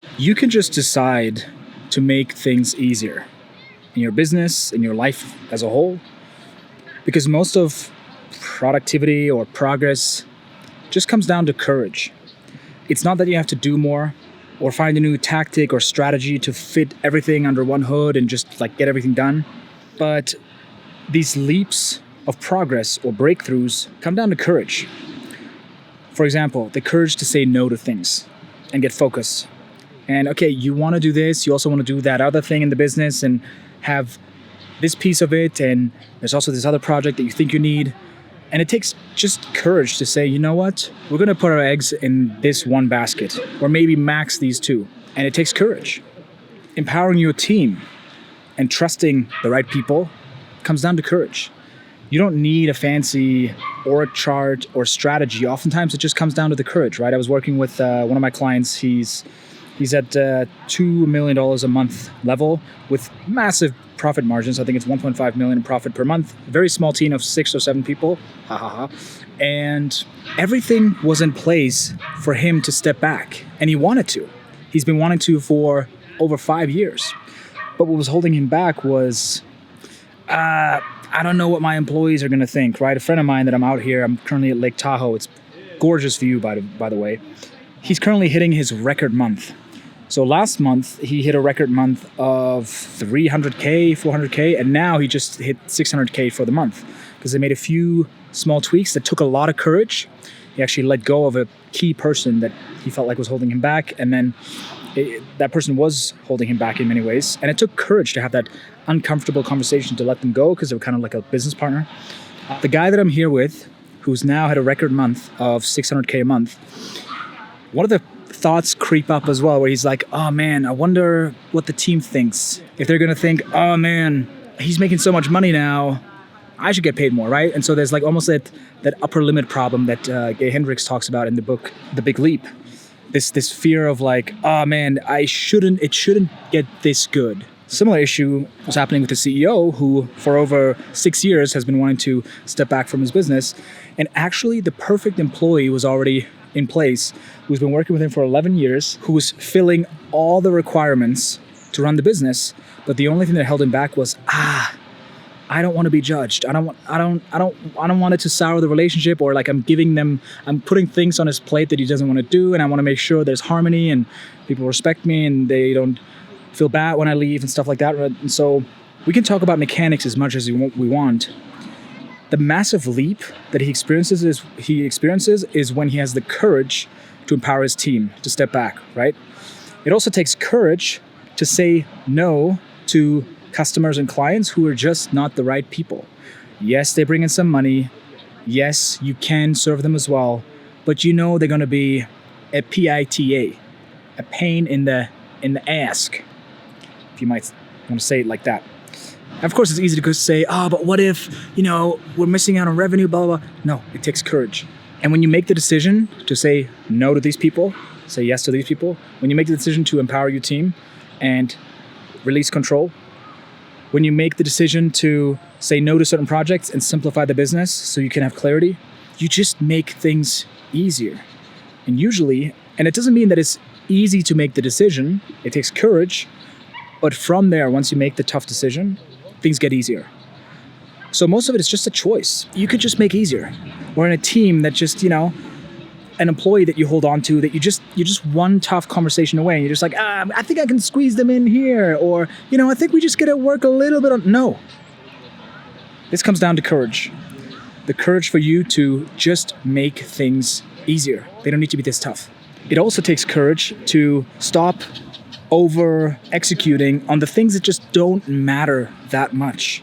You can just decide to make things easier in your business, in your life as a whole, because most of productivity or progress just comes down to courage. It's not that you have to do more or find a new tactic or strategy to fit everything under one hood and just like get everything done. But these leaps of progress or breakthroughs come down to courage. For example, the courage to say no to things and get focused. And okay, you want to do this, you also want to do that other thing in the business and have this piece of it, and there's also this other project that you think you need. And it takes just courage to say, you know what, we're going to put our eggs in this one basket, or maybe max these two. And it takes courage. Empowering your team and trusting the right people comes down to courage. You don't need a fancy org chart or strategy. Oftentimes it just comes down to the courage, right? I was working with one of my clients. He's at $2 million a month level with massive profit margins. I think it's 1.5 million in profit per month. A very small team of 6 or 7 people. Ha ha ha. And everything was in place for him to step back. And he wanted to. He's been wanting to for over 5 years. But what was holding him back was, I don't know what my employees are going to think, right? A friend of mine that I'm out here, I'm currently at Lake Tahoe. It's gorgeous view, by the way. He's currently hitting his record month. So last month, he hit a record month of 300K, 400K, and now he just hit 600K for the month because they made a few small tweaks that took a lot of courage. He actually let go of a key person that he felt like was holding him back, and then that person was holding him back in many ways. And it took courage to have that uncomfortable conversation to let them go because they were kind of like a business partner. The guy that I'm here with, who's now had a record month of 600K a month, one of the thoughts creep up as well where he's like, oh man, I wonder what the team thinks. If they're going to think, oh man, he's making so much money now, I should get paid more, right? And so there's like almost that upper limit problem that Gay Hendricks talks about in the book, The Big Leap. This fear of like, oh man, it shouldn't get this good. Similar issue was happening with the CEO who for over 6 years has been wanting to step back from his business. And actually the perfect employee was already in place, who's been working with him for 11 years, who was filling all the requirements to run the business. But the only thing that held him back was, I don't want to be judged. I don't want it to sour the relationship, or like I'm putting things on his plate that he doesn't want to do. And I want to make sure there's harmony and people respect me and they don't feel bad when I leave and stuff like that. And so we can talk about mechanics as much as we want. The massive leap that he experiences is when he has the courage to empower his team to step back, right? It also takes courage to say no to customers and clients who are just not the right people. Yes, they bring in some money. Yes, you can serve them as well, but you know they're going to be a PITA, a pain in the ass, if you might want to say it like that. Of course, it's easy to say, but what if, we're missing out on revenue, blah, blah, blah. No, it takes courage. And when you make the decision to say no to these people, say yes to these people, when you make the decision to empower your team and release control, when you make the decision to say no to certain projects and simplify the business so you can have clarity, you just make things easier. And usually, and it doesn't mean that it's easy to make the decision, it takes courage, but from there, once you make the tough decision, things get easier. So most of it is just a choice. You could just make easier. Or in a team that just, an employee that you hold on to that you're just one tough conversation away. And you're just like, I think I can squeeze them in here. Or, I think we just get to work a little bit on. No. This comes down to courage. The courage for you to just make things easier. They don't need to be this tough. It also takes courage to stop over executing on the things that just don't matter that much.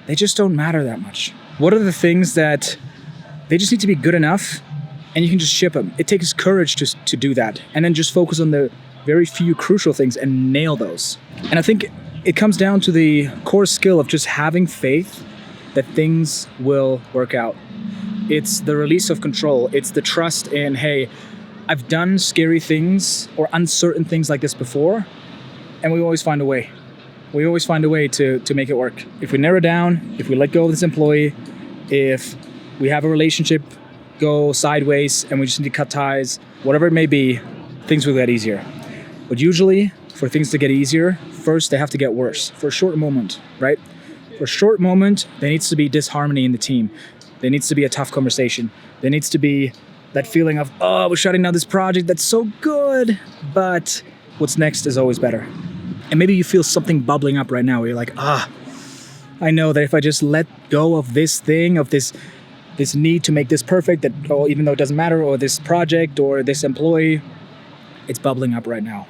They just don't matter that much. What are the things that they just need to be good enough and you can just ship them? It takes courage to do that, and then just focus on the very few crucial things and nail those. And I think it comes down to the core skill of just having faith that things will work out. It's the release of control. It's the trust in, hey, I've done scary things or uncertain things like this before, and we always find a way. We always find a way to make it work. If we narrow down, if we let go of this employee, if we have a relationship go sideways and we just need to cut ties, whatever it may be, things will get easier. But usually, for things to get easier, first they have to get worse for a short moment, right? For a short moment, there needs to be disharmony in the team. There needs to be a tough conversation. There needs to be that feeling of, oh, we're shutting down this project that's so good, but what's next is always better. And maybe you feel something bubbling up right now where you're like, I know that if I just let go of this thing, of this need to make this perfect, that even though it doesn't matter, or this project or this employee, it's bubbling up right now.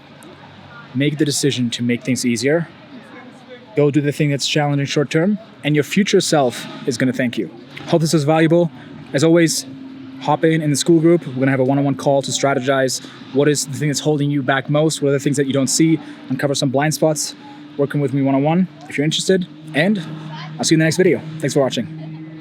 Make the decision to make things easier. Go do the thing that's challenging short term, and your future self is going to thank you. Hope this was valuable. As always, hop in the school group. We're going to have a one-on-one call to strategize what is the thing that's holding you back most, what are the things that you don't see, uncover some blind spots, working with me one-on-one if you're interested. And I'll see you in the next video. Thanks for watching.